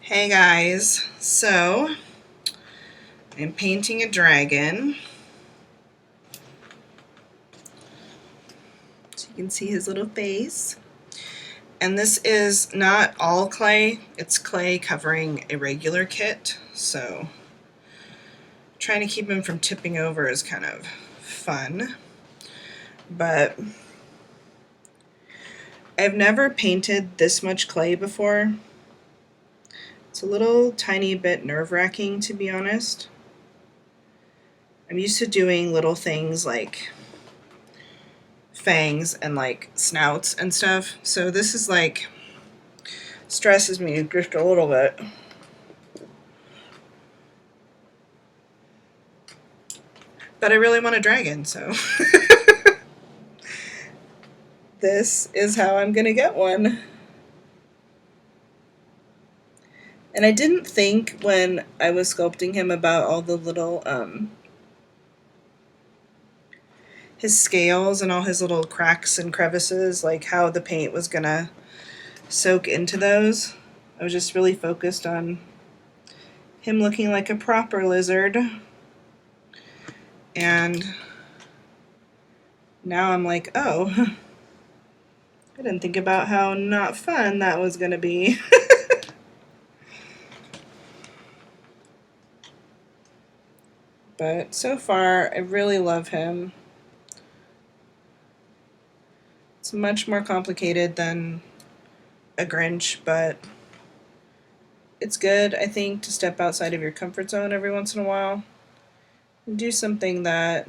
Hey guys, so I'm painting a dragon. So you can see his little face. And this is not all clay, it's clay covering a regular kit. So trying to keep him from tipping over is kind of fun. But I've never painted this much clay before. It's a little tiny bit nerve-wracking, to be honest. I'm used to doing little things like fangs and like snouts and stuff, so this is like stresses me just a little bit. But I really want a dragon, so this is how I'm gonna get one. And I didn't think when I was sculpting him about all the little his scales and all his little cracks and crevices, like how the paint was gonna soak into those. I was just really focused on him looking like a proper lizard. And now I'm like, oh, I didn't think about how not fun that was gonna be. But so far, I really love him. It's much more complicated than a Grinch, but it's good, I think, to step outside of your comfort zone every once in a while and do something that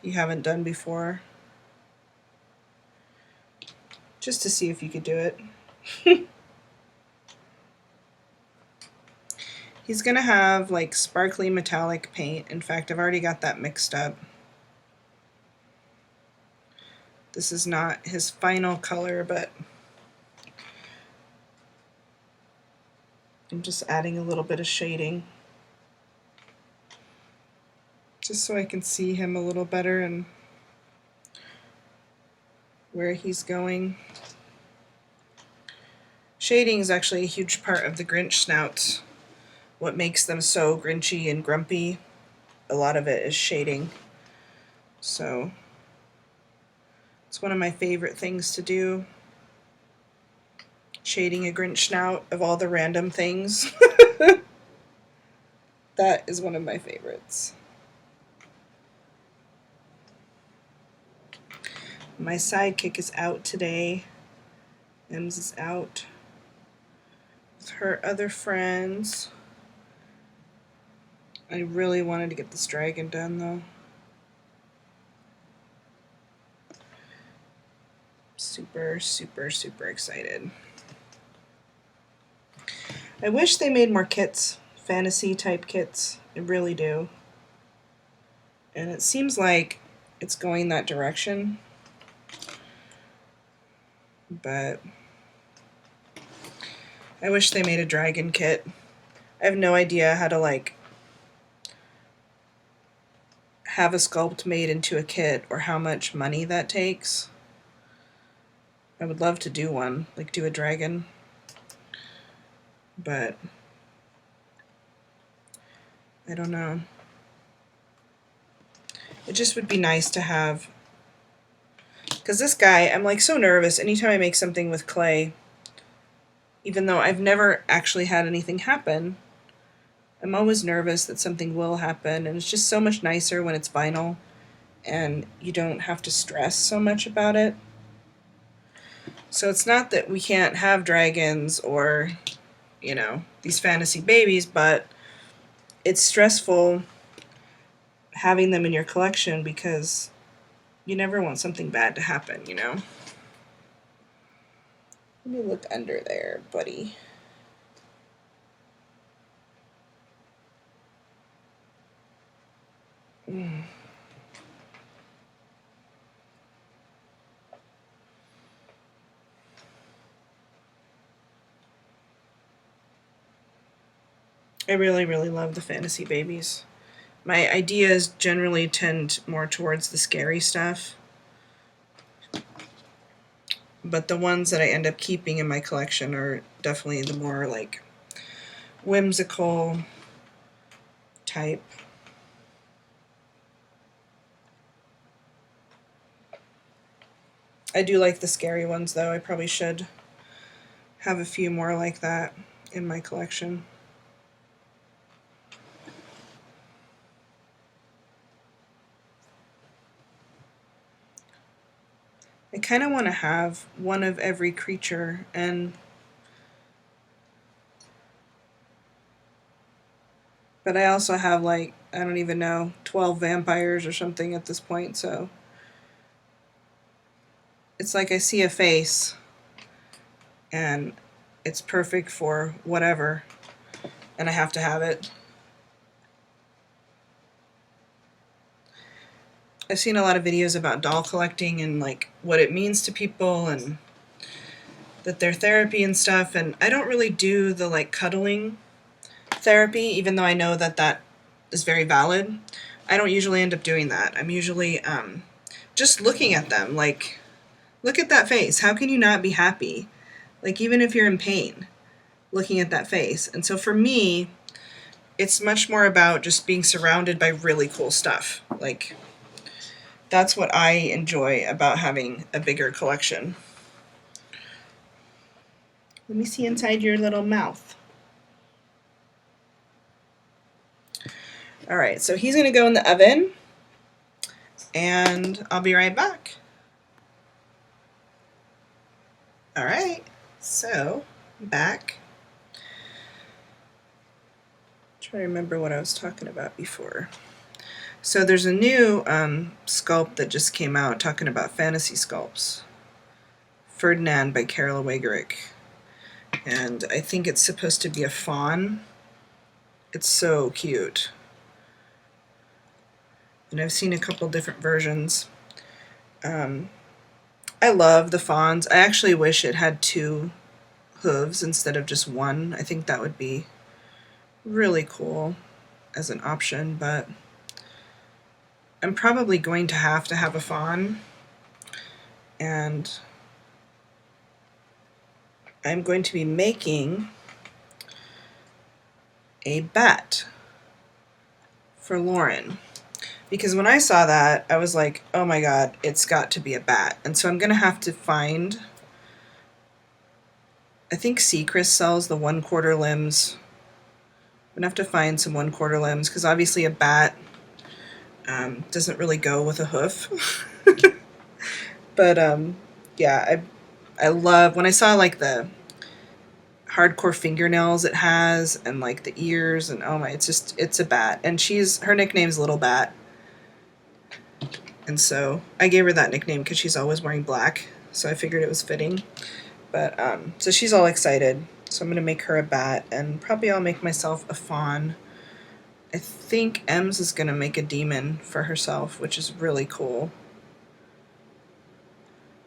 you haven't done before, just to see if you could do it. He's gonna have like sparkly metallic paint. In fact, I've already got that mixed up. This is not his final color, but I'm just adding a little bit of shading just so I can see him a little better and where he's going. Shading is actually a huge part of the Grinch snouts. What makes them so grinchy and grumpy, a lot of it is shading. So it's one of my favorite things to do. Shading a Grinch snout of all the random things. That is one of my favorites. My sidekick is out today. Ems is out with her other friends. I really wanted to get this dragon done though. Super, super, super excited. I wish they made more kits, fantasy type kits. I really do. And it seems like it's going that direction. But I wish they made a dragon kit. I have no idea how to like have a sculpt made into a kit or how much money that takes. I would love to do one, like do a dragon, but I don't know. It just would be nice to have, because this guy, I'm like so nervous anytime I make something with clay, even though I've never actually had anything happen. I'm always nervous that something will happen, and it's just so much nicer when it's vinyl and you don't have to stress so much about it. So it's not that we can't have dragons or, you know, these fantasy babies, but it's stressful having them in your collection because you never want something bad to happen, you know? Let me look under there, buddy. I really, really love the fantasy babies. My ideas generally tend more towards the scary stuff. but the ones that I end up keeping in my collection are definitely the more like whimsical type. I do like the scary ones though. I probably should have a few more like that in my collection. I kind of want to have one of every creature, but I also have like, I don't even know, 12 vampires or something at this point, so it's like I see a face and it's perfect for whatever, and I have to have it. I've seen a lot of videos about doll collecting and like what it means to people and that they're therapy and stuff, and I don't really do the like cuddling therapy, even though I know that that is very valid. I don't usually end up doing that. I'm usually just looking at them, like, look at that face. How can you not be happy? Like, even if you're in pain, looking at that face. And so for me, it's much more about just being surrounded by really cool stuff. Like, that's what I enjoy about having a bigger collection. Let me see inside your little mouth. All right, so he's gonna go in the oven and I'll be right back. All right, so back. Try to remember what I was talking about before. So there's a new sculpt that just came out talking about fantasy sculpts. Ferdinand by Carol Wegerick. And I think it's supposed to be a fawn. It's so cute. And I've seen a couple different versions. I love the fawns. I actually wish it had 2 hooves instead of just 1. I think that would be really cool as an option, but I'm probably going to have a fawn, and I'm going to be making a bat for Lauren. Because when I saw that, I was like, oh my god, it's got to be a bat. And so I'm going to have to find, I think Seacrest sells the 1/4 limbs. I'm going to have to find some 1/4 limbs, because obviously a bat doesn't really go with a hoof. But yeah, I love, when I saw like the hardcore fingernails it has, and like the ears, and oh my, it's a bat. And her nickname's Little Bat. And so I gave her that nickname because she's always wearing black, so I figured it was fitting. But so she's all excited. So I'm going to make her a bat, and probably I'll make myself a fawn. I think Ems is going to make a demon for herself, which is really cool.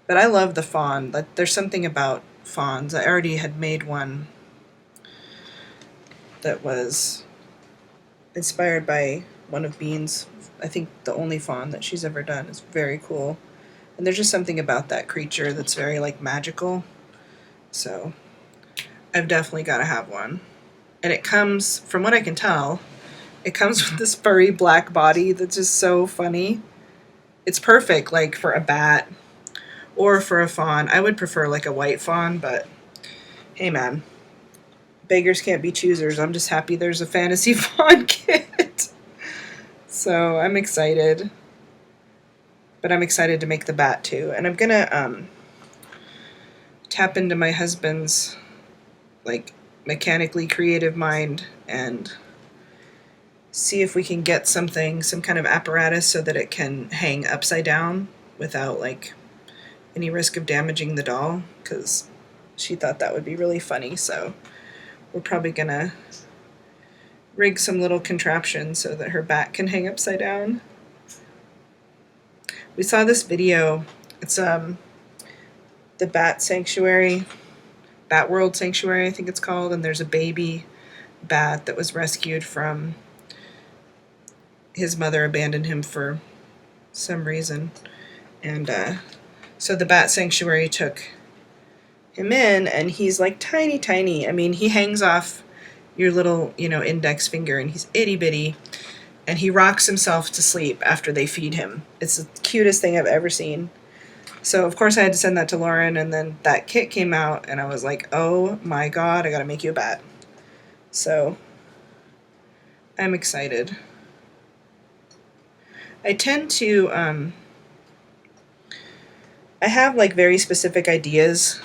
But I love the fawn. There's something about fawns. I already had made one that was inspired by one of Bean's. I think the only fawn that she's ever done is very cool. And there's just something about that creature that's very like magical. So I've definitely got to have one. And it comes, from what I can tell, it comes with this furry black body that's just so funny. It's perfect like for a bat or for a fawn. I would prefer like a white fawn, but hey man, beggars can't be choosers. I'm just happy there's a fantasy fawn kit. So I'm excited. But I'm excited to make the bat too. And I'm gonna tap into my husband's like mechanically creative mind and see if we can get some kind of apparatus so that it can hang upside down without like any risk of damaging the doll, because she thought that would be really funny. So we're probably gonna rig some little contraption so that her bat can hang upside down. We saw this video. It's the Bat Sanctuary, Bat World Sanctuary, I think it's called, and there's a baby bat that was rescued from, his mother abandoned him for some reason, and so the Bat Sanctuary took him in, and he's like tiny, tiny. I mean, he hangs off your little, index finger, and he's itty bitty, and he rocks himself to sleep after they feed him. It's the cutest thing I've ever seen. So, of course, I had to send that to Lauren, and then that kit came out, and I was like, oh my god, I gotta make you a bat. So, I'm excited. I tend to, I have like very specific ideas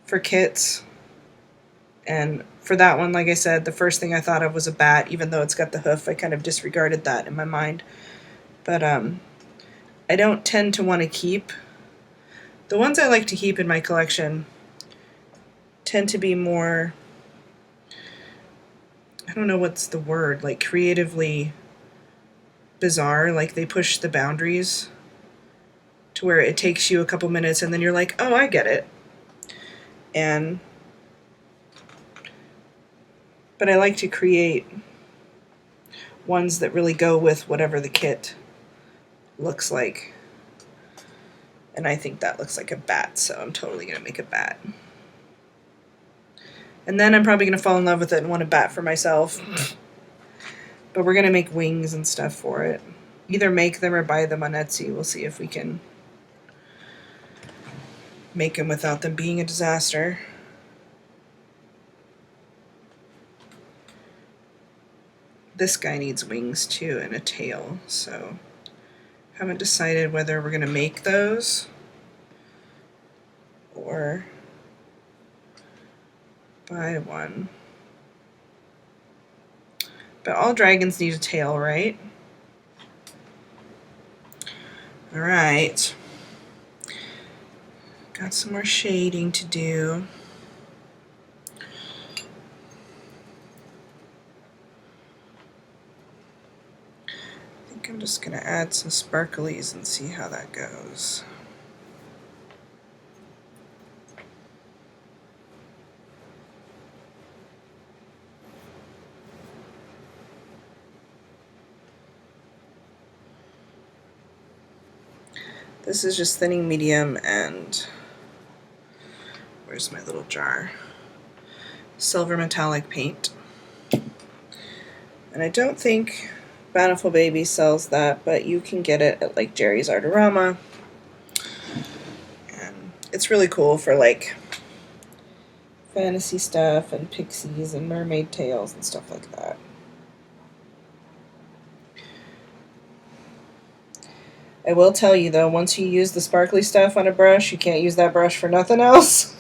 for kits, and for that one, like I said, the first thing I thought of was a bat, even though it's got the hoof. I kind of disregarded that in my mind. But I don't tend to want to keep. The ones I like to keep in my collection tend to be more, I don't know what's the word, like creatively bizarre. Like they push the boundaries to where it takes you a couple minutes and then you're like, oh, I get it. But I like to create ones that really go with whatever the kit looks like. And I think that looks like a bat, so I'm totally going to make a bat. And then I'm probably going to fall in love with it and want a bat for myself. But we're going to make wings and stuff for it. Either make them or buy them on Etsy. We'll see if we can make them without them being a disaster. This guy needs wings too and a tail, so haven't decided whether we're going to make those or buy one. But all dragons need a tail, right? Alright. Got some more shading to do. I think I'm just going to add some sparklies and see how that goes. This is just thinning medium and where's my little jar? Silver metallic paint. And I don't think Bountiful Baby sells that, but you can get it at like Jerry's Artorama. And it's really cool for like fantasy stuff and pixies and mermaid tails and stuff like that. I will tell you though, once you use the sparkly stuff on a brush, you can't use that brush for nothing else.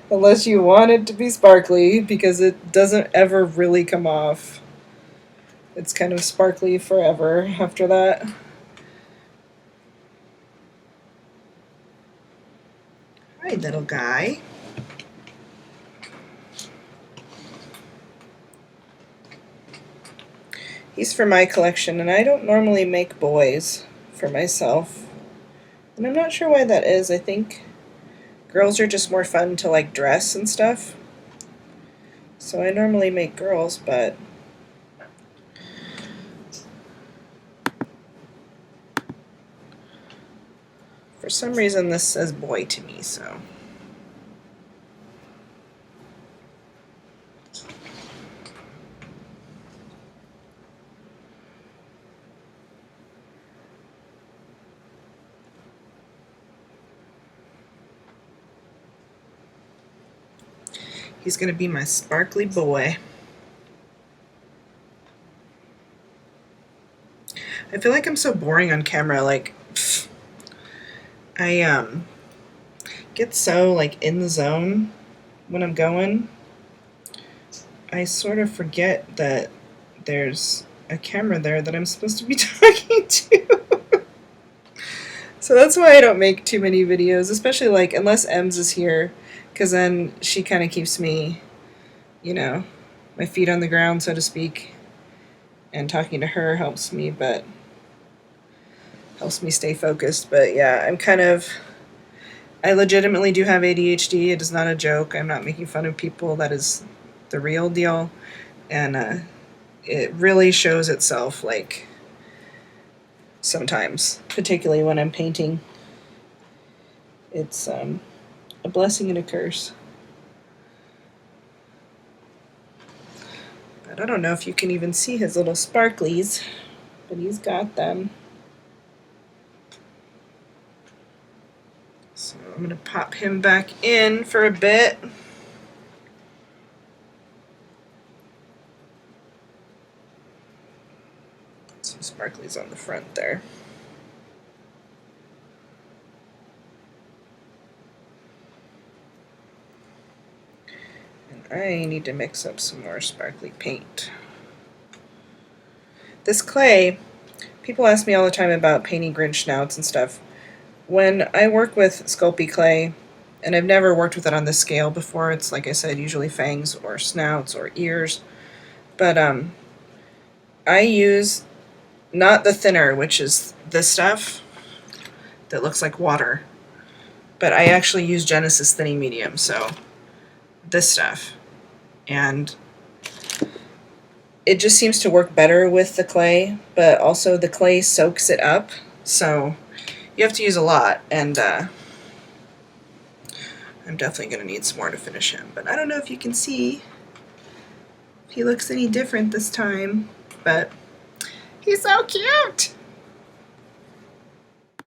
Unless you want it to be sparkly, because it doesn't ever really come off. It's kind of sparkly forever after that. Hi, little guy. He's for my collection, and I don't normally make boys for myself. And I'm not sure why that is. I think girls are just more fun to like dress and stuff. So I normally make girls, but for some reason this says boy to me, so. He's going to be my sparkly boy. I feel like I'm so boring on camera. Like, I get so like in the zone when I'm going. I sort of forget that there's a camera there that I'm supposed to be talking to. So that's why I don't make too many videos, especially like unless Ems is here. Because then she kind of keeps me, my feet on the ground, so to speak. And talking to her helps me stay focused. But yeah, I legitimately do have ADHD. It is not a joke. I'm not making fun of people. That is the real deal. And it really shows itself, like, sometimes, particularly when I'm painting. It's a blessing and a curse. But I don't know if you can even see his little sparklies, but he's got them. So I'm going to pop him back in for a bit. Some sparklies on the front there. And I need to mix up some more sparkly paint. This clay, people ask me all the time about painting Grinch snouts and stuff. When I work with Sculpey clay, and I've never worked with it on this scale before, it's like I said, usually fangs or snouts or ears, but I use not the thinner, which is this stuff that looks like water, but I actually use Genesis Thinning Medium, so this stuff. And it just seems to work better with the clay, but also the clay soaks it up, so you have to use a lot, and I'm definitely going to need some more to finish him. But I don't know if you can see if he looks any different this time, but he's so cute!